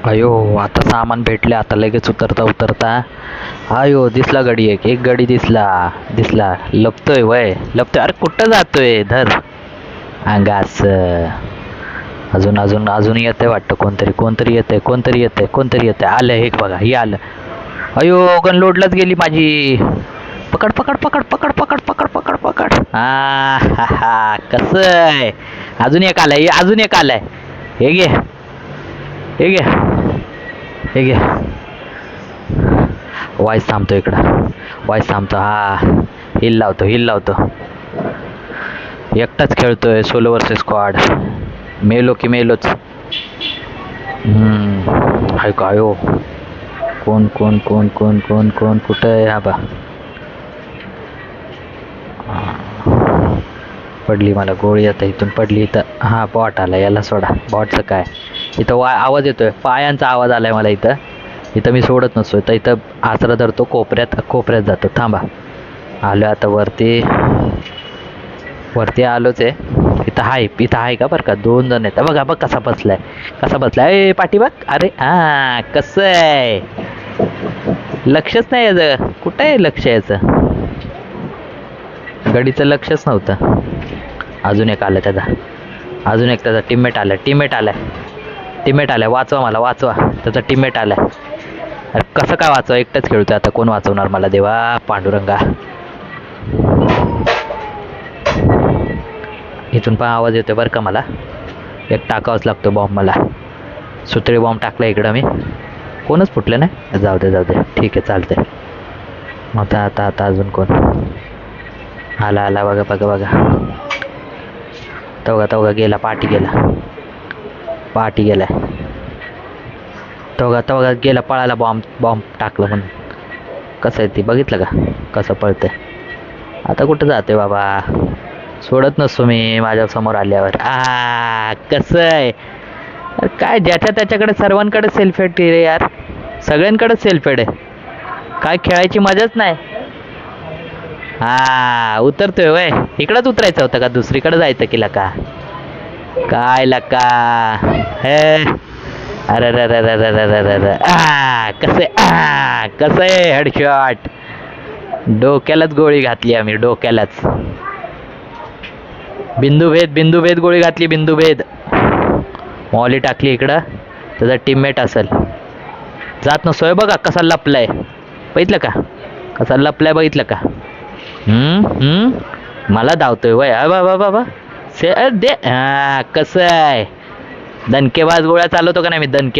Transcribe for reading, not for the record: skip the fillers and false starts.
अयो, आता सामान भेटले, आता लगेच उतरता उतरता. अयो, दिसला गडी, एक गडी दिसला. दिसला, लपतोय वय, लपतोय. अरे कुठं जातोय, धर अंगास. अजून अजून अजून येते वाटतं, कोणतरी कोणतरी येते, कोणतरी येते, कोणतरी येते. आलं, हे बघा, हे आलं. अयो, गन लोडलाच गेली माझी. पकड पकड पकड पकड पकड पकड पकड पकड. हा हा, कसं आहे. अजून एक आलाय, अजून एक आलाय. हे घे, हे घे, हे घे. वाईस थांबतो इकडं, वाईस थांबतो. हा, हिल लावतो, हिल लावतो. एकटाच खेळतोय, सोलो वर्सेस स्क्वॉड. मेलो की मेलोच. हाय का हो. कोण कोण कोण कोण कोण कोण कुठं आहे. हा बा, पडली मला गोळी, आता इथून पडली इथं. हा, बॉट आला, याला सोडा. बॉटचं काय इथं आवाज येतोय, पायांचा आवाज आलाय मला इथं. इथं मी सोडत नसतो, तर इथं आसरा धरतो, कोपऱ्यात कोपऱ्यात जातो. थांबा, आलो आता वरती. वरती आलोच आहे. इथं आहे का बरं का, 2 जण आहेत बघा. बघ कसा बसलाय, कसा बसलाय. ए पाठी बघ. अरे हा, कसं आहे. लक्षच नाही याचं, कुठं आहे लक्ष याचं. गडीचं लक्षच नव्हतं. अजून एक आलं त्याचा, अजून एक त्याचा टीममेट आलाय, टीममेट आलाय, टीममेट आलाय. वाचवा मला, वाचवा. त्याचा टीममेट आलाय. अरे कसं काय वाचवा, एकटंच खेळतोय आता. कोण वाचवणार मला, देवा पांडुरंगा. इथून पण आवाज येतोय बरं का मला. एक टाकावाच लागतो बॉम्ब मला. सुतळी बॉम्ब टाकला इकडं मी. कोणच फुटलं नाही, जाऊ दे जाऊ दे, ठीक आहे, चालतंय. आता आता आता अजून कोण आला, आला बघा बघा बघा. तवगा तवगा गेला, पाठी गेला, पाठी गेलाय. तवगा तवगा गेला पळायला, बॉम्ब बॉम्ब टाकलं म्हणून. कसं आहे ती बघितलं का, कसं पळतंय. आता कुठं जाते बाबा, सोडत नसतो मी माझ्या समोर आल्यावर. कसं आहे. अरे काय, ज्याच्या त्याच्याकडे सर्वांकडे सेल्फेड रे यार, सगळ्यांकडे सेल्फेड आहे. काय खेळायची मजाच नाही. हा, उतरतोय वय. इकडंच उतरायचं होतं का, दुसरीकडे जायचं की लका. काय लका हे. अरे रे रे रे रे रे रे रे. कसं आहे हेडशॉट. डोक्यालाच गोळी घातली आम्ही, डोक्यालाच. बिंदुभेद, बिंदुभेद गोळी घातली, बिंदुभेद. मॉली टाकली इकडं, त्याचा टीममेट असेल. जात नसतोय बघा, कसा लपलाय. बघितलं का, कसा लपलाय, बघितलं का. मला धावतोय वय. बाबा बाबा से दे. हा, कसं आहे. दणकेबाज गोळ्या चालवतो का नाही मी, दणके.